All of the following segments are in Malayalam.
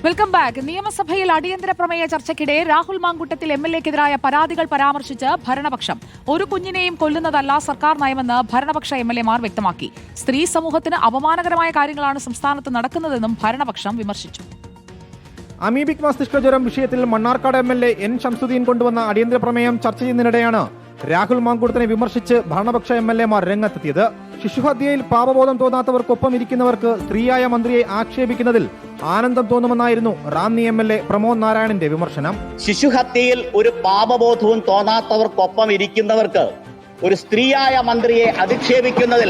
Welcome back. നിയമസഭയിൽ അടിയന്തര പ്രമേയ ചർച്ചയ്ക്കിടെ രാഹുൽ മാങ്കൂട്ടത്തിൽ MLA-ക്കെതിരായ പരാതികൾ പരാമർശിച്ച് ഭരണപക്ഷം. ഒരു കുഞ്ഞിനെയും കൊല്ലുന്നതല്ല സർക്കാർ നയമെന്ന് ഭരണപക്ഷ MLA-മാർ വ്യക്തമാക്കി. സ്ത്രീ സമൂഹത്തിന് അപമാനകരമായ കാര്യങ്ങളാണ് സംസ്ഥാനത്ത് നടക്കുന്നതെന്നും ഭരണപക്ഷം വിമർശിച്ചു. അമീബിക് മസ്തിഷ്കജ്വരം വിഷയത്തിൽ മണ്ണാർക്കാട് MLA N ഷംസുദ്ദീൻ കൊണ്ടുവന്ന അടിയന്തര പ്രമേയം ചർച്ച ചെയ്യുന്നതിനിടെയാണ് രാഹുൽ മാങ്കൂട്ടത്തിനെ വിമർശിച്ച് ഭരണപക്ഷ MLA-മാർ രംഗത്തെത്തിയത്. ശിശുഹത്യയിൽ പാപബോധം തോന്നാത്തവർക്കൊപ്പം ഇരിക്കുന്നവർക്ക് സ്ത്രീയായ മന്ത്രിയെ ആക്ഷേപിക്കുന്നതിൽ ആനന്ദം തോന്നുമെന്നായിരുന്നു റാന്നി MLA പ്രമോദ് നാരായണന്റെ വിമർശനം. ശിശുഹത്യയിൽ ഒരു പാപബോധവും തോന്നാത്തവർക്കൊപ്പം ഇരിക്കുന്നവർക്ക് ഒരു സ്ത്രീയായ മന്ത്രിയെ അധിക്ഷേപിക്കുന്നതിൽ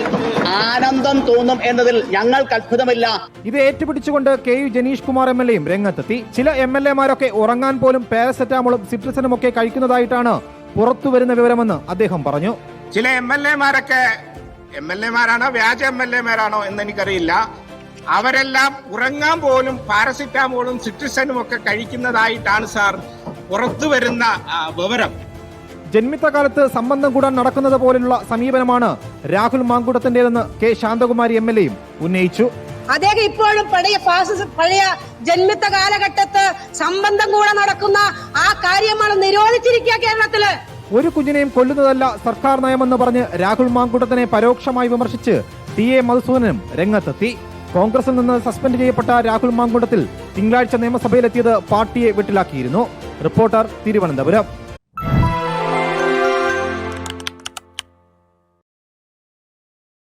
ആനന്ദം തോന്നും എന്നതിൽ ഞങ്ങൾക്ക് അത്ഭുതമില്ല. ഇത് ഏറ്റുപിടിച്ചുകൊണ്ട് KU ജനീഷ് കുമാർ MLA-യും രംഗത്തെത്തി. ചില MLA-മാരൊക്കെ ഉറങ്ങാൻ പോലും പാരസെറ്റാമോളും സിട്രസനും ഒക്കെ കഴിക്കുന്നതായിട്ടാണ് പുറത്തുവരുന്ന വിവരമെന്ന് അദ്ദേഹം പറഞ്ഞു. ചില MLA-മാരൊക്കെ MLA-മാരാണോ വ്യാജ MLA-മാരാണോ എന്ന് എനിക്കറിയില്ല. അവരെല്ലാം ഉറങ്ങാൻ പോലും പാരസെറ്റാമോളും സിട്രസനും ഒക്കെ കഴിക്കുന്നതായിട്ടാണ് സാർ പുറത്തു വരുന്ന വിവരം. ജന്മിത്തകാലത്ത് സംബന്ധം കൂടാൻ നടക്കുന്നത് പോലുള്ള സമീപനമാണ് രാഹുൽ മാങ്കൂട്ടത്തിന്റേതെന്ന് K ശാന്തകുമാരി MLA-യും ഉന്നയിച്ചു. അദ്ദേഹം ഇപ്പോഴും പഴയ ജന്മിത്ത കാലഘട്ടത്ത് സംബന്ധം കൂടെ നടക്കുന്ന ആ കാര്യമാണ് നിരോധിച്ചിരിക്കുക കേരളത്തില്. ഒരു കുഞ്ഞിനെയും കൊല്ലുന്നതല്ല സർക്കാർ നയമെന്ന് പറഞ്ഞ് രാഹുൽ മാങ്കൂട്ടത്തിനെ പരോക്ഷമായി വിമർശിച്ച് TA മധുസൂദനനും രംഗത്തെത്തി. കോൺഗ്രസിൽ നിന്ന് സസ്പെൻഡ് ചെയ്യപ്പെട്ട രാഹുൽ മാങ്കൂട്ടത്തിൽ തിങ്കളാഴ്ച നിയമസഭയിലെത്തിയത് പാർട്ടിയെ വിട്ടിലാക്കിയിരുന്നു. റിപ്പോർട്ടർ, തിരുവനന്തപുരം.